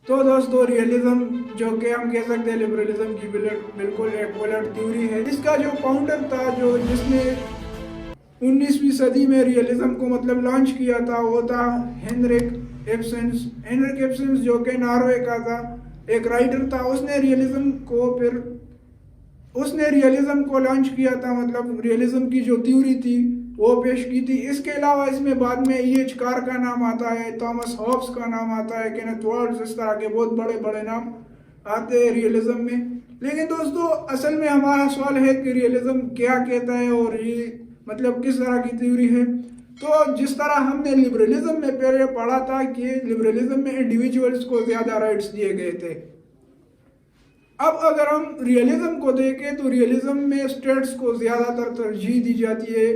تو دوستو ریئلزم جو کہ ہم کہہ سکتے ہیں لبرلزم کی بالکل ایک الٹ تھیوری ہے. اس کا جو فاؤنڈر تھا جس نے 19ویں صدی میں ریئلزم کو لانچ کیا تھا وہ تھا ہینریک ایبسنس جو کہ ناروے کا تھا, ایک رائٹر تھا. اس نے ریئلزم کو لانچ کیا تھا, ریئلزم کی جو تھیوری تھی وہ پیش کی تھی. اس کے علاوہ اس میں بعد میں ایچ کار کا نام آتا ہے, تھامس ہابس کا نام آتا ہے, کینتھ والٹز, اس طرح کے بہت بڑے بڑے نام آتے ہیں ریئلزم میں. لیکن دوستو اصل میں ہمارا سوال ہے کہ ریئلزم کیا کہتا ہے اور یہ کس طرح کی تھیوری ہے. تو جس طرح ہم نے لبرلزم میں پہلے پڑھا تھا کہ لبرلزم میں انڈیویجولز کو زیادہ رائٹس دیے گئے تھے. اب اگر ہم ریئلزم کو دیکھیں تو ریئلزم میں اسٹیٹس کو زیادہ تر ترجیح دی جاتی ہے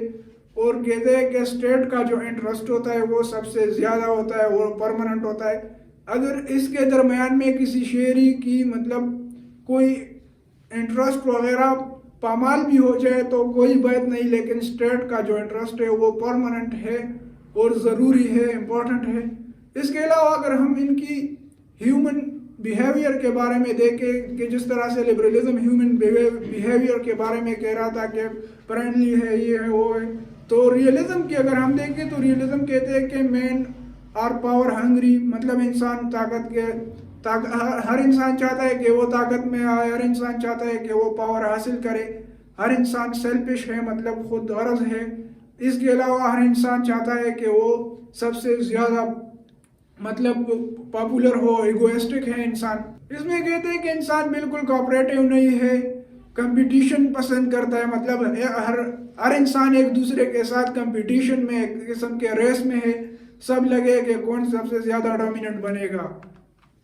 اور کہتے ہیں کہ اسٹیٹ کا جو انٹرسٹ ہوتا ہے وہ سب سے زیادہ ہوتا ہے, وہ پرماننٹ ہوتا ہے. اگر اس کے درمیان میں کسی شہری کی کوئی انٹرسٹ وغیرہ پامال بھی ہو جائے تو کوئی بات نہیں, لیکن اسٹیٹ کا جو انٹرسٹ ہے وہ پرماننٹ ہے اور ضروری ہے, امپورٹنٹ ہے. اس کے علاوہ اگر ہم ان کی ہیومن بیہیویئر کے بارے میں دیکھیں کہ جس طرح سے لبرلزم ہیومن بیہیویئر کے بارے میں کہہ رہا تھا کہ فرینڈلی ہے, یہ ہے, وہ ہے, تو ریئلزم کی اگر ہم دیکھیں تو ریئلزم کہتے ہیں کہ مین آر پاور ہنگری, انسان ہر انسان چاہتا ہے کہ وہ طاقت میں آئے, ہر انسان چاہتا ہے کہ وہ پاور حاصل کرے, ہر انسان سیلفش ہے, خود غرض ہے. اس کے علاوہ ہر انسان چاہتا ہے کہ وہ سب سے زیادہ پاپولر ہو, ایگوئسٹک ہے انسان. اس میں کہتے ہیں کہ انسان بالکل کوآپریٹیو نہیں ہے, کمپٹیشن پسند کرتا ہے, ہر انسان ایک دوسرے کے ساتھ کمپٹیشن میں, ایک قسم کے ریس میں ہے, سب لگے کہ کون سب سے زیادہ ڈومیننٹ بنے گا.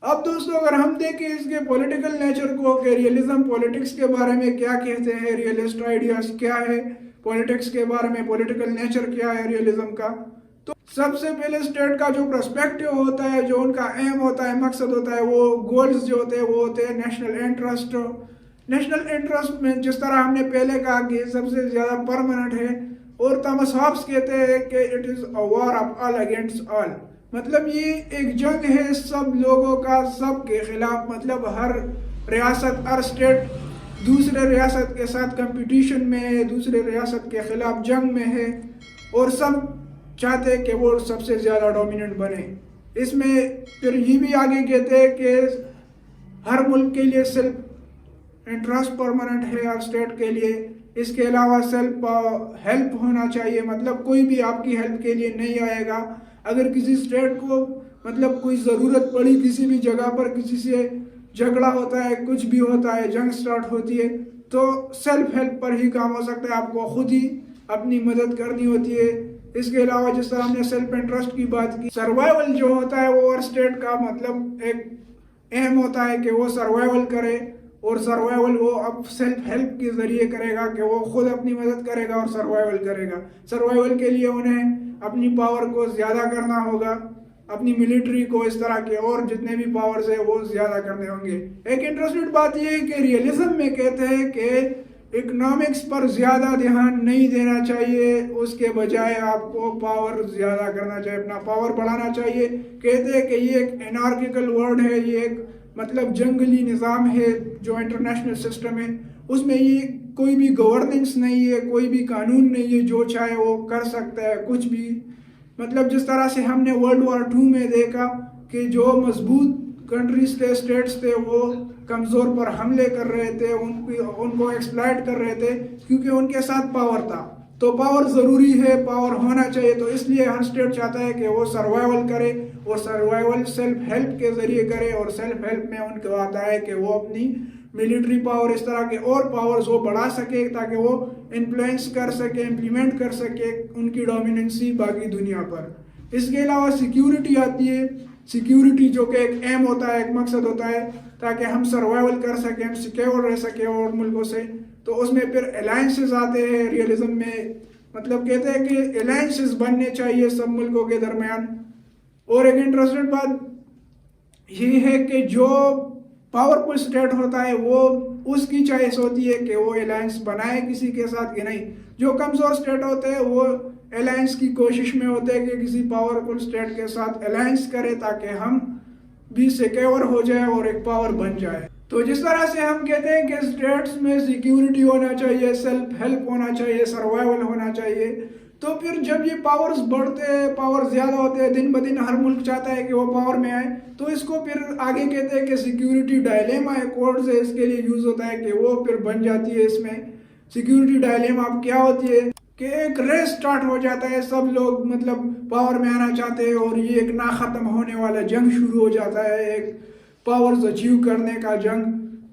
اب دوستو اگر ہم دیکھیں اس کے پولیٹیکل نیچر کو کہ ریئلزم پولیٹکس کے بارے میں کیا کہتے ہیں, ریئلسٹ آئیڈیاز کیا ہے پولیٹکس کے بارے میں, پولیٹیکل نیچر کیا ہے ریئلزم کا, تو سب سے پہلے اسٹیٹ کا جو پرسپیکٹیو ہوتا ہے, جو ان کا ایم ہوتا ہے, مقصد ہوتا ہے, وہ گولز جو ہوتے ہیں وہ ہوتے ہیں نیشنل انٹرسٹ. نیشنل انٹرسٹ میں جس طرح ہم نے پہلے کہا کہ سب سے زیادہ پرماننٹ ہے, اور تھامس ہابس کہتے ہیں کہ it is a war of all against all, یہ ایک جنگ ہے سب لوگوں کا سب کے خلاف. ہر ریاست, ہر اسٹیٹ دوسرے ریاست کے ساتھ کمپٹیشن میں ہے, دوسرے ریاست کے خلاف جنگ میں ہے, اور سب چاہتے کہ وہ سب سے زیادہ ڈومیننٹ بنے. اس میں پھر یہ بھی آگے کہتے ہیں کہ ہر ملک کے لیے سیلف انٹرسٹ پرماننٹ ہے, ہر اسٹیٹ کے لیے. اس کے علاوہ سیلف ہیلپ ہونا چاہیے, کوئی بھی آپ کی ہیلپ کے لیے نہیں آئے گا. اگر کسی اسٹیٹ کو کوئی ضرورت پڑی, کسی بھی جگہ پر کسی سے جھگڑا ہوتا ہے, کچھ بھی ہوتا ہے, جنگ سٹارٹ ہوتی ہے, تو سیلف ہیلپ پر ہی کام ہو سکتا ہے, آپ کو خود ہی اپنی مدد کرنی ہوتی ہے. اس کے علاوہ جس طرح ہم نے سیلف انٹرسٹ کی بات کی, سروائیول جو ہوتا ہے وہ ہر اسٹیٹ کا ایک اہم ہوتا ہے کہ وہ سروائیول کرے, اور سروائیول وہ اب سیلف ہیلپ کے ذریعے کرے گا کہ وہ خود اپنی مدد کرے گا اور سروائیول کرے گا. سروائیول کے لیے انہیں اپنی پاور کو زیادہ کرنا ہوگا, اپنی ملٹری کو, اس طرح کے اور جتنے بھی پاورز ہیں وہ زیادہ کرنے ہوں گے. ایک انٹرسٹڈ بات یہ ہے کہ ریئلزم میں کہتے ہیں کہ اکنامکس پر زیادہ دھیان نہیں دینا چاہیے, اس کے بجائے آپ کو پاور زیادہ کرنا چاہیے, اپنا پاور بڑھانا چاہیے. کہتے ہیں کہ یہ ایک انارکیکل ورڈ ہے, یہ ایک جنگلی نظام ہے جو انٹرنیشنل سسٹم ہے, اس میں یہ کوئی بھی گورننس نہیں ہے, کوئی بھی قانون نہیں ہے, جو چاہے وہ کر سکتا ہے کچھ بھی. جس طرح سے ہم نے ورلڈ وار 2 میں دیکھا کہ جو مضبوط کنٹریز تھے, اسٹیٹس تھے, وہ کمزور پر حملے کر رہے تھے, ان کو ایکسپلائٹ کر رہے تھے کیونکہ ان کے ساتھ پاور تھا. تو پاور ضروری ہے, پاور ہونا چاہیے, تو اس لیے ہر اسٹیٹ چاہتا ہے کہ وہ سروائیول کرے, اور سروائیول سیلف ہیلپ کے ذریعے کرے. اور سیلف ہیلپ میں ان کو آتا ہے کہ وہ اپنی ملٹری پاور, اس طرح کے اور پاورز وہ بڑھا سکے تاکہ وہ انفلوئنس کر سکے, امپلیمنٹ کر سکے ان کی ڈومیننسی باقی دنیا پر. اس کے علاوہ سیکیورٹی آتی ہے, سیکیورٹی جو کہ ایک ایم ہوتا ہے, ایک مقصد ہوتا ہے تاکہ ہم سروائیول کر سکیں, ہم سیکیور رہ سکیں اور ملکوں سے. تو اس میں پھر الائنسز آتے ہیں ریئلزم میں, کہتے ہیں کہ الائنسز بننے چاہیے سب ملکوں کے درمیان. اور ایک انٹرسٹڈ بات یہ ہے کہ جو پاورفل اسٹیٹ ہوتا ہے وہ اس کی چوائس ہوتی ہے کہ وہ الائنس بنائے کسی کے ساتھ کہ نہیں. جو کمزور اسٹیٹ ہوتے ہیں وہ الائنس کی کوشش میں ہوتے ہیں کہ کسی پاورفل اسٹیٹ کے ساتھ الائنس کرے تاکہ ہم بھی سیکیور ہو جائے اور ایک پاور بن جائے. تو جس طرح سے ہم کہتے ہیں کہ اسٹیٹس میں سیکیورٹی ہونا چاہیے, سیلف ہیلپ ہونا چاہیے, سروائیول ہونا چاہیے, تو پھر جب یہ پاورز بڑھتے ہیں, پاور زیادہ ہوتے ہیں, دن بدن ہر ملک چاہتا ہے کہ وہ پاور میں آئے, تو اس کو پھر آگے کہتے ہیں کہ سیکیورٹی ڈائلیما ہے, کوڈ سے اس کے لیے یوز ہوتا ہے کہ وہ پھر بن جاتی ہے. اس میں سیکیورٹی ڈائلیما اب کیا ہوتی ہے کہ ایک ریس سٹارٹ ہو جاتا ہے, سب لوگ مطلب پاور میں آنا چاہتے ہیں اور یہ ایک نہ ختم ہونے والا جنگ شروع ہو جاتا ہے, ایک پاورز اچیو کرنے کا جنگ.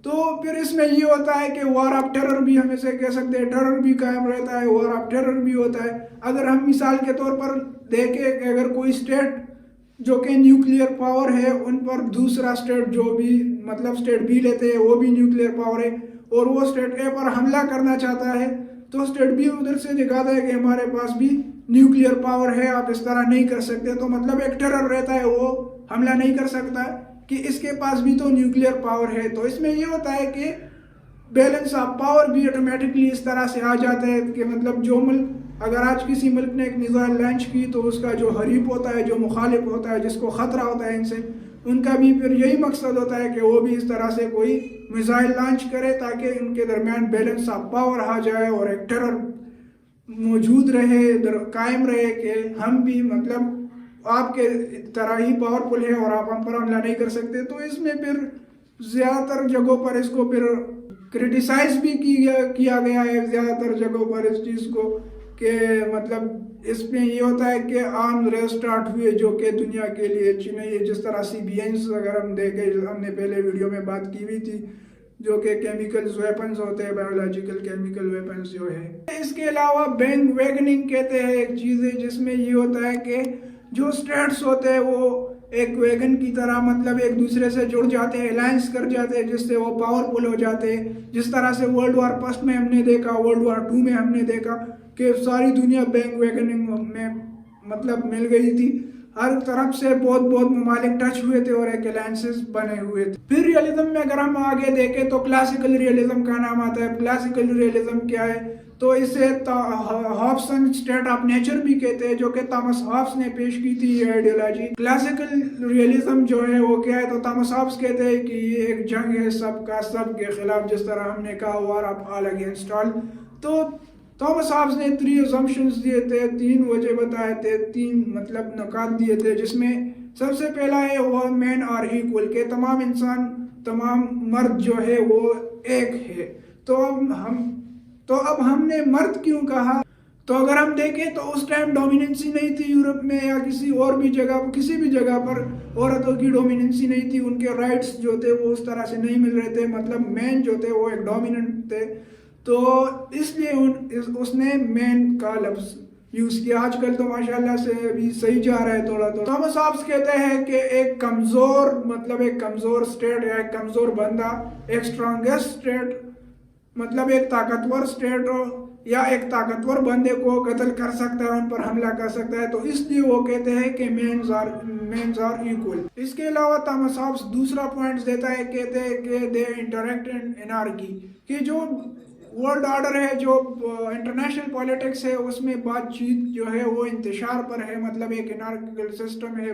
تو پھر اس میں یہ ہوتا ہے کہ وار آف ٹیرر بھی ہم اسے کہہ سکتے ہیں, ٹیرر بھی قائم رہتا ہے, وار آف ٹیرر بھی ہوتا ہے. اگر ہم مثال کے طور پر دیکھیں کہ اگر کوئی اسٹیٹ جو کہ نیوکلیئر پاور ہے ان پر دوسرا اسٹیٹ جو بھی مطلب اسٹیٹ بی لیتے ہیں وہ بھی نیوکلیئر پاور ہے اور وہ اسٹیٹ اے پر حملہ کرنا چاہتا ہے, تو اسٹیٹ بی ادھر سے دکھاتا ہے کہ ہمارے پاس بھی نیوکلیئر پاور ہے, آپ اس طرح نہیں کر سکتے. تو مطلب ایک ٹیرر رہتا ہے, وہ حملہ نہیں کر سکتا کہ اس کے پاس بھی تو نیوکلیئر پاور ہے. تو اس میں یہ ہوتا ہے کہ بیلنس آف پاور بھی آٹومیٹکلی اس طرح سے آ جاتا ہے کہ مطلب جو ملک اگر آج کسی ملک نے ایک میزائل لانچ کی تو اس کا جو حریف ہوتا ہے, جو مخالف ہوتا ہے, جس کو خطرہ ہوتا ہے ان سے, ان کا بھی پھر یہی مقصد ہوتا ہے کہ وہ بھی اس طرح سے کوئی میزائل لانچ کرے تاکہ ان کے درمیان بیلنس آف پاور آ جائے اور ایک ٹیرر موجود رہے, قائم رہے کہ ہم بھی مطلب آپ کے طرح ہی پاورفل ہے اور آپ ہم پر حملہ نہیں کر سکتے. تو اس میں پھر زیادہ تر جگہوں پر اس کو پھر کرٹیسائز بھی کیا گیا ہے زیادہ تر جگہوں پر اس چیز کو کہ مطلب اس میں یہ ہوتا ہے کہ عام ریس سٹارٹ ہوئے جو کہ دنیا کے لیے اچھی نہیں ہے. جس طرح CBNs اگر ہم دیکھیں, ہم نے پہلے ویڈیو میں بات کی ہوئی تھی, جو کہ کیمیکلز ویپنز ہوتے ہیں, بایولوجیکل کیمیکل ویپنز جو ہے. اس کے علاوہ بینڈ ویگننگ کہتے ہیں ایک چیز ہے جس میں یہ ہوتا ہے کہ جو اسٹیٹس ہوتے ہیں وہ ایک ویگن کی طرح مطلب ایک دوسرے سے جڑ جاتے ہیں, الائنس کر جاتے ہیں, جس سے وہ پاورفل ہو جاتے ہیں. جس طرح سے ورلڈ وار فرسٹ میں ہم نے دیکھا, ورلڈ وار 2 میں ہم نے دیکھا کہ ساری دنیا بینڈ ویگننگ میں مطلب مل گئی تھی, ہر طرف سے بہت ممالک ٹچ ہوئے تھے اور ایک الائنسز بنے ہوئے تھے. پھر ریئلزم میں اگر ہم آگے دیکھیں تو کلاسیکل ریئلزم کا نام آتا ہے. کلاسیکل ریئلزم کیا ہے, تو اسے ہابسن اسٹیٹ آف نیچر بھی کہتے ہیں, جو کہ تامس ہابس نے پیش کی تھی یہ آئیڈیالوجی. کلاسیکل ریئلزم جو ہے وہ کیا ہے, تو تامس ہابس کہتے ہیں کہ یہ ایک جنگ ہے سب کا سب کے خلاف, جس طرح ہم نے کہا وار آف آل اگینسٹ آل. تو تامس ہابس نے 3 assumptions دیے تھے, 3 وجہ بتائے تھے, 3 مطلب نکات دیے تھے, جس میں سب سے پہلا ہے وہ مین آر ایکول, کہ تمام انسان, تمام مرد جو ہے وہ ایک ہے. تو اب ہم نے مرد کیوں کہا, تو اگر ہم دیکھیں تو اس ٹائم ڈومیننسی نہیں تھی یورپ میں یا کسی اور بھی جگہ, کسی بھی جگہ پر عورتوں کی ڈومیننسی نہیں تھی, ان کے رائٹس جو تھے وہ اس طرح سے نہیں مل رہے تھے, مطلب مین جو تھے وہ ایک ڈومیننٹ تھے. تو اس لیے اس نے مین کا لفظ یوز کیا. آج کل تو ماشاءاللہ سے ابھی صحیح جا رہا ہے تھوڑا. تامس ہابس کہتے ہیں کہ ایک کمزور مطلب ایک کمزور اسٹیٹ یا ایک کمزور بندہ ایک اسٹرانگیسٹ اسٹیٹ مطلب ایک طاقتور اسٹیٹ یا ایک طاقتور بندے کو قتل کر سکتا ہے, ان پر حملہ کر سکتا ہے. تو اس لیے وہ کہتے ہیں کہ مینز آر ایکول. اس کے علاوہ تامس ہابس دوسرا پوائنٹ دیتا ہے, کہتے ہیں کہ دے انٹریکٹ ان انارکی, کہ جو ورلڈ آرڈر ہے, جو انٹرنیشنل پالیٹکس ہے, اس میں بات چیت جو ہے وہ انتشار پر ہے, مطلب ایک انارکل سسٹم ہے,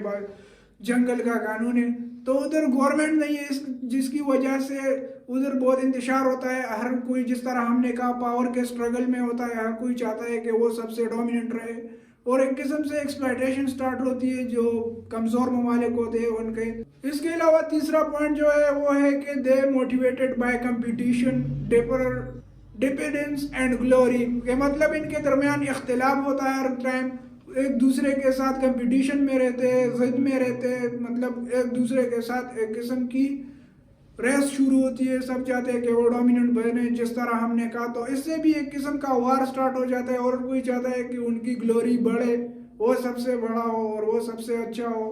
جنگل کا قانون ہے. تو ادھر گورنمنٹ نہیں ہے, جس کی وجہ سے ادھر بہت انتشار ہوتا ہے. ہر کوئی جس طرح ہم نے کہا پاور کے اسٹرگل میں ہوتا ہے, ہر کوئی چاہتا ہے کہ وہ سب سے ڈومیننٹ رہے, اور ایک قسم سے ایکسپلائٹیشن سٹارٹ ہوتی ہے جو کمزور ممالک ہوتے ہیں ان کے. اس کے علاوہ تیسرا پوائنٹ جو ہے وہ ہے کہ the motivated by competition, dependence and glory, کہ مطلب ان کے درمیان اختلاف ہوتا ہے ہر ٹائم, ایک دوسرے کے ساتھ کمپٹیشن میں رہتے, ضد میں رہتے, مطلب ایک دوسرے کے ساتھ ایک قسم کی ریس شروع ہوتی ہے, سب چاہتے ہیں کہ وہ ڈومیننٹ بنے, جس طرح ہم نے کہا. تو اس سے بھی ایک قسم کا وار سٹارٹ ہو جاتا ہے, اور کوئی چاہتا ہے کہ ان کی گلوری بڑھے, وہ سب سے بڑا ہو اور وہ سب سے اچھا ہو,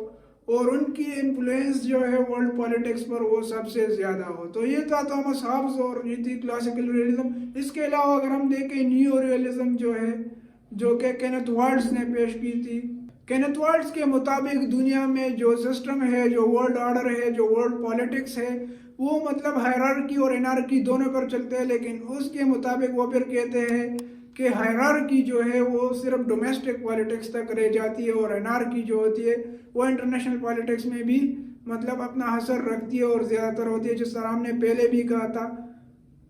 اور ان کی انفلوئنس جو ہے ورلڈ پالیٹکس پر وہ سب سے زیادہ ہو. تو یہ تھا تامس ہابس اور یہ تھی کلاسیکل ریئلزم. اس کے علاوہ اگر ہم دیکھیں نیو ریئلزم جو ہے, جو کہ کینتھ والٹز نے پیش کی تھی. کینتھ والٹز کے مطابق دنیا میں جو سسٹم ہے, جو ورلڈ آرڈر ہے, جو ورلڈ پالیٹکس ہے, وہ مطلب ہائرارکی اور انارکی دونوں پر چلتے ہیں. لیکن اس کے مطابق وہ پھر کہتے ہیں کہ ہائرارکی جو ہے وہ صرف ڈومیسٹک پالیٹکس تک رہ جاتی ہے, اور انارکی جو ہوتی ہے وہ انٹرنیشنل پالیٹکس میں بھی مطلب اپنا اثر رکھتی ہے اور زیادہ تر ہوتی ہے، جس طرح ہم نے پہلے بھی کہا تھا۔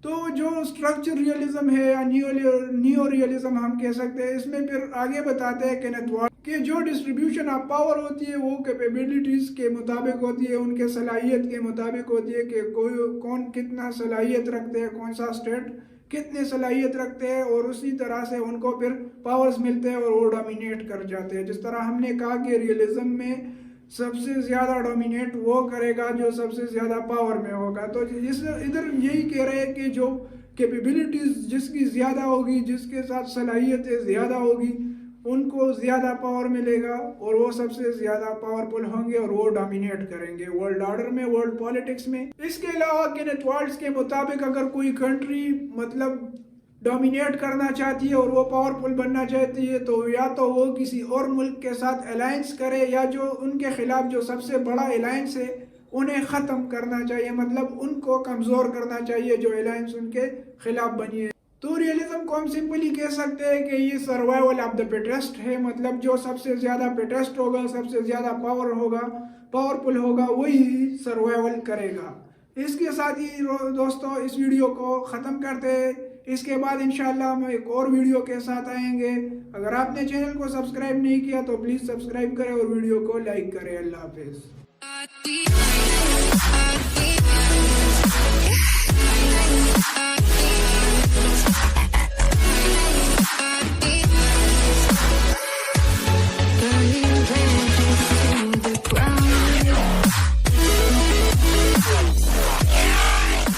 تو جو اسٹرکچر ریئلزم ہے یا نیو ریئلزم ہم کہہ سکتے ہیں، اس میں پھر آگے بتاتے ہیں کینتھ والڈ کہ جو ڈسٹریبیوشن آف پاور ہوتی ہے وہ کیپیبلٹیز کے مطابق ہوتی ہے، ان کے صلاحیت کے مطابق ہوتی ہے کہ کون کتنا صلاحیت رکھتے ہیں، کون سا اسٹیٹ کتنے صلاحیت رکھتے ہیں، اور اسی طرح سے ان کو پھر پاورز ملتے ہیں اور وہ ڈومینیٹ کر جاتے ہیں۔ جس طرح ہم نے کہا کہ ریئلزم میں سب سے زیادہ ڈومینیٹ وہ کرے گا جو سب سے زیادہ پاور میں ہوگا۔ تو ادھر یہی کہہ رہے ہیں کہ جو کیپیبلٹیز جس کی زیادہ ہوگی، جس کے ساتھ صلاحیتیں زیادہ ہوگی، ان کو زیادہ پاور ملے گا اور وہ سب سے زیادہ پاورفل ہوں گے اور وہ ڈومینیٹ کریں گے ورلڈ آرڈر میں، ورلڈ پالیٹکس میں۔ اس کے علاوہ کینتھ والڈز کے مطابق اگر کوئی کنٹری مطلب ڈومینیٹ کرنا چاہتی ہے اور وہ پاورفل بننا چاہتی ہے، تو یا تو وہ کسی اور ملک کے ساتھ الائنس کرے، یا جو ان کے خلاف جو سب سے بڑا الائنس ہے انہیں ختم کرنا چاہیے، مطلب ان کو کمزور کرنا چاہیے جو الائنس ان کے خلاف بنی ہے۔ تو ریئلزم کو ہم سمپلی کہہ سکتے ہیں کہ یہ سروائیول آف دا فٹیسٹ ہے، مطلب جو سب سے زیادہ فٹیسٹ ہوگا، سب سے زیادہ پاورفل ہوگا وہی سروائیول کرے گا۔ اس کے ساتھ ہی دوستو اس ویڈیو کو ختم کرتے ہیں۔ اس کے بعد انشاءاللہ ہم ایک اور ویڈیو کے ساتھ آئیں گے۔ اگر آپ نے چینل کو سبسکرائب نہیں کیا تو پلیز سبسکرائب کریں اور ویڈیو کو لائک کریں۔ اللہ حافظ۔